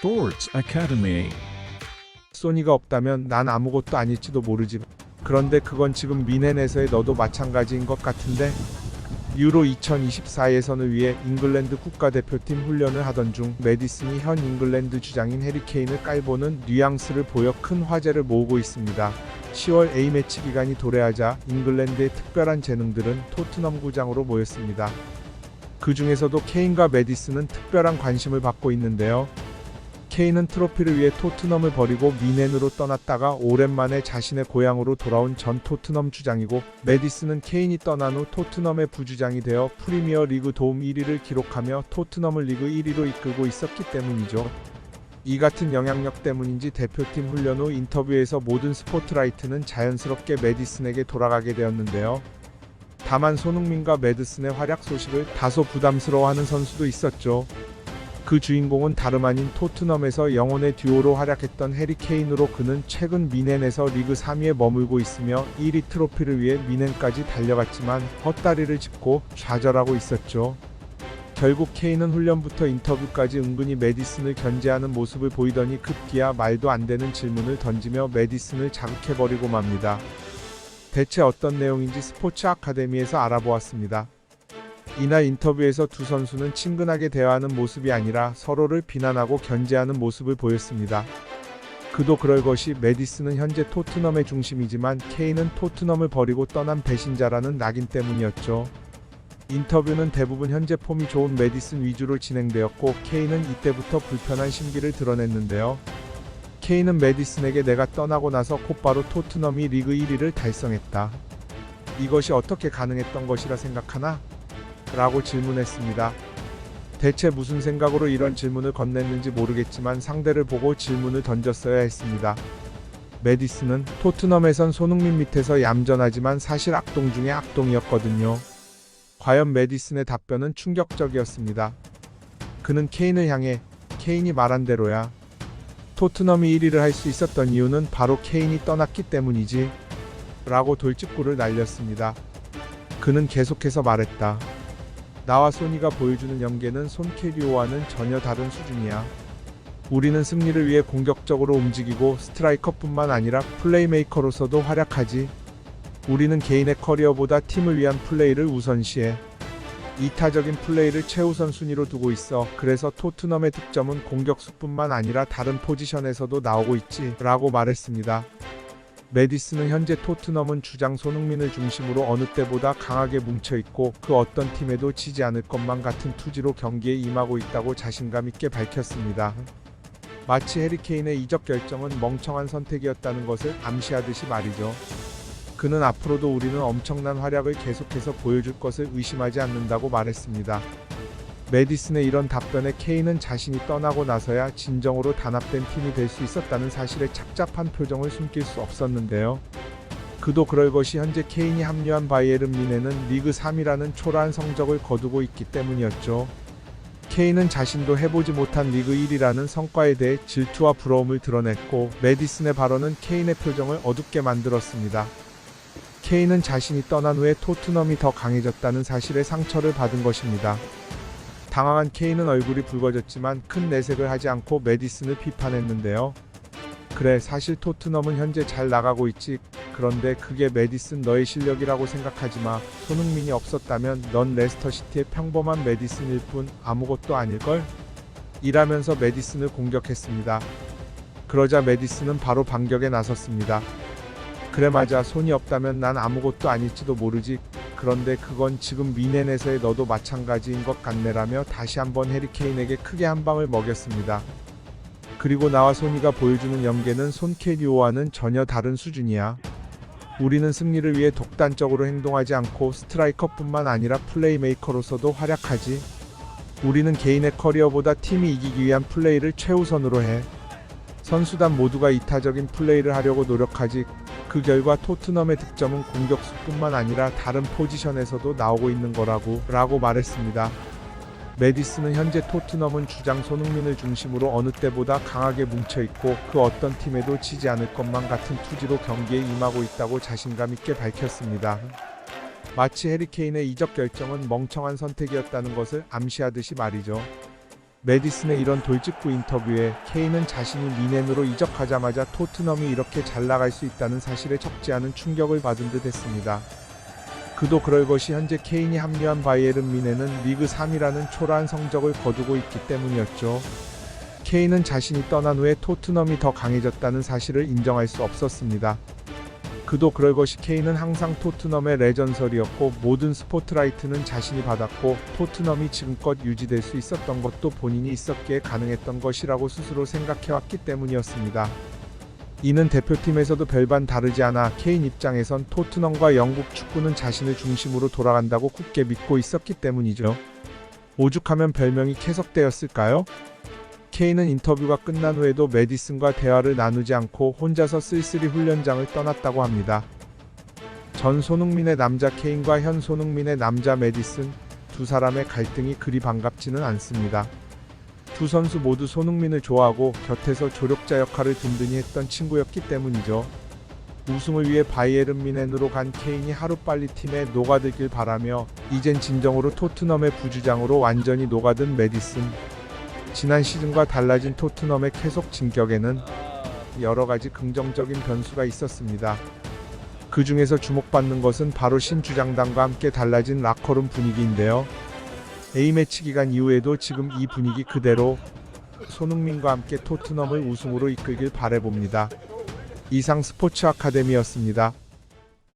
Sports Academy. 소니가 없다면 난 아무것도 아닐지도 모르지. 그런데 그건 지금 미넨에서의 너도 마찬가지인 것 같은데? 유로 2024 예선을 위해 잉글랜드 국가대표팀 훈련을 하던 중 매디슨이 현 잉글랜드 주장인 해리 케인을 깔보는 뉘앙스를 보여 큰 화제를 모으고 있습니다. 10월 A매치 기간이 도래하자 잉글랜드의 특별한 재능들은 토트넘 구장으로 모였습니다. 그 중에서도 케인과 매디슨은 특별한 관심을 받고 있는데요. 케인은 트로피를 위해 토트넘을 버리고 미넨으로 떠났다가 오랜만에 자신의 고향으로 돌아온 전 토트넘 주장이고, 매디슨은 케인이 떠난 후 토트넘의 부주장이 되어 프리미어 리그 도움 1위를 기록하며 토트넘을 리그 1위로 이끌고 있었기 때문이죠. 이 같은 영향력 때문인지 대표팀 훈련 후 인터뷰에서 모든 스포트라이트는 자연스럽게 매디슨에게 돌아가게 되었는데요. 다만 손흥민과 매디슨의 활약 소식을 다소 부담스러워하는 선수도 있었죠. 그 주인공은 다름 아닌 토트넘에서 영혼의 듀오로 활약했던 해리 케인으로, 그는 최근 미넨에서 리그 3위에 머물고 있으며 1위 트로피를 위해 미넨까지 달려갔지만 헛다리를 짚고 좌절하고 있었죠. 결국 케인은 훈련부터 인터뷰까지 은근히 매디슨을 견제하는 모습을 보이더니 급기야 말도 안 되는 질문을 던지며 매디슨을 자극해버리고 맙니다. 대체 어떤 내용인지 스포츠 아카데미에서 알아보았습니다. 이날 인터뷰에서 두 선수는 친근하게 대화하는 모습이 아니라 서로를 비난하고 견제하는 모습을 보였습니다. 그도 그럴 것이 매디슨은 현재 토트넘의 중심이지만 케인은 토트넘을 버리고 떠난 배신자라는 낙인 때문이었죠. 인터뷰는 대부분 현재 폼이 좋은 매디슨 위주로 진행되었고, 케인은 이때부터 불편한 심기를 드러냈는데요. 케인은 매디슨에게 내가 떠나고 나서 곧바로 토트넘이 리그 1위를 달성했다. 이것이 어떻게 가능했던 것이라 생각하나? 라고 질문했습니다. 대체 무슨 생각으로 이런 질문을 건넸는지 모르겠지만 상대를 보고 질문을 던졌어야 했습니다. 매디슨은 토트넘에선 손흥민 밑에서 얌전하지만 사실 악동 중에 악동이었거든요. 과연 매디슨의 답변은 충격적이었습니다. 그는 케인을 향해 케인이 말한 대로야. 토트넘이 1위를 할 수 있었던 이유는 바로 케인이 떠났기 때문이지. 라고 돌직구를 날렸습니다. 그는 계속해서 말했다. 나와 소니가 보여주는 연계는 손캐리오와는 전혀 다른 수준이야. 우리는 승리를 위해 공격적으로 움직이고 스트라이커뿐만 아니라 플레이메이커로서도 활약하지. 우리는 개인의 커리어보다 팀을 위한 플레이를 우선시해. 이타적인 플레이를 최우선 순위로 두고 있어. 그래서 토트넘의 득점은 공격수뿐만 아니라 다른 포지션에서도 나오고 있지. 라고 말했습니다. 매디슨은 현재 토트넘은 주장 손흥민을 중심으로 어느 때보다 강하게 뭉쳐있고 그 어떤 팀에도 지지 않을 것만 같은 투지로 경기에 임하고 있다고 자신감 있게 밝혔습니다. 마치 해리 케인의 이적 결정은 멍청한 선택이었다는 것을 암시하듯이 말이죠. 그는 앞으로도 우리는 엄청난 활약을 계속해서 보여줄 것을 의심하지 않는다고 말했습니다. 매디슨의 이런 답변에 케인은 자신이 떠나고 나서야 진정으로 단합된 팀이 될 수 있었다는 사실에 착잡한 표정을 숨길 수 없었는데요. 그도 그럴 것이 현재 케인이 합류한 바이에른 뮌헨은 리그 3위라는 초라한 성적을 거두고 있기 때문이었죠. 케인은 자신도 해보지 못한 리그 1위라는 성과에 대해 질투와 부러움을 드러냈고, 매디슨의 발언은 케인의 표정을 어둡게 만들었습니다. 케인은 자신이 떠난 후에 토트넘이 더 강해졌다는 사실에 상처를 받은 것입니다. 당황한 케인은 얼굴이 붉어졌지만 큰 내색을 하지 않고 매디슨을 비판했는데요. 그래, 사실 토트넘은 현재 잘 나가고 있지. 그런데 그게 매디슨 너의 실력이라고 생각하지 마. 손흥민이 없었다면 넌 레스터시티의 평범한 매디슨일 뿐 아무것도 아닐걸? 이라면서 매디슨을 공격했습니다. 그러자 매디슨은 바로 반격에 나섰습니다. 그래, 맞아. 손이 없다면 난 아무것도 아닐지도 모르지. 그런데 그건 지금 미넨에서의 너도 마찬가지인 것 같네라며 다시 한번 해리 케인에게 크게 한 방을 먹였습니다. 그리고 나와 소니가 보여주는 연계는 손캐리오와는 전혀 다른 수준이야. 우리는 승리를 위해 독단적으로 행동하지 않고 스트라이커뿐만 아니라 플레이메이커로서도 활약하지. 우리는 개인의 커리어보다 팀이 이기기 위한 플레이를 최우선으로 해. 선수단 모두가 이타적인 플레이를 하려고 노력하지. 그 결과 토트넘의 득점은 공격수뿐만 아니라 다른 포지션에서도 나오고 있는 라고 말했습니다. 매디슨은 현재 토트넘은 주장 손흥민을 중심으로 어느 때보다 강하게 뭉쳐있고 그 어떤 팀에도 지지 않을 것만 같은 투지로 경기에 임하고 있다고 자신감 있게 밝혔습니다. 마치 해리 케인의 이적 결정은 멍청한 선택이었다는 것을 암시하듯이 말이죠. 메디슨의 이런 돌직구 인터뷰에 케인은 자신이 미넨으로 이적하자마자 토트넘이 이렇게 잘 나갈 수 있다는 사실에 적지 않은 충격을 받은 듯 했습니다. 그도 그럴 것이 현재 케인이 합류한 바이에른 미넨은 리그 3위라는 초라한 성적을 거두고 있기 때문이었죠. 케인은 자신이 떠난 후에 토트넘이 더 강해졌다는 사실을 인정할 수 없었습니다. 그도 그럴 것이 케인은 항상 토트넘의 레전설이었고 모든 스포트라이트는 자신이 받았고 토트넘이 지금껏 유지될 수 있었던 것도 본인이 있었기에 가능했던 것이라고 스스로 생각해왔기 때문이었습니다. 이는 대표팀에서도 별반 다르지 않아 케인 입장에선 토트넘과 영국 축구는 자신을 중심으로 돌아간다고 굳게 믿고 있었기 때문이죠. 오죽하면 별명이 캐석대였을까요? 케인은 인터뷰가 끝난 후에도 메디슨과 대화를 나누지 않고 혼자서 쓸쓸히 훈련장을 떠났다고 합니다. 전 손흥민의 남자 케인과 현 손흥민의 남자 메디슨, 두 사람의 갈등이 그리 반갑지는 않습니다. 두 선수 모두 손흥민을 좋아하고 곁에서 조력자 역할을 든든히 했던 친구였기 때문이죠. 우승을 위해 바이에른 뮌헨으로 간 케인이 하루빨리 팀에 녹아들길 바라며 이젠 진정으로 토트넘의 부주장으로 완전히 녹아든 메디슨. 지난 시즌과 달라진 토트넘의 계속 진격에는 여러가지 긍정적인 변수가 있었습니다. 그 중에서 주목받는 것은 바로 신주장단과 함께 달라진 라커룸 분위기인데요. A매치 기간 이후에도 지금 이 분위기 그대로 손흥민과 함께 토트넘을 우승으로 이끌길 바라봅니다. 이상 스포츠 아카데미였습니다.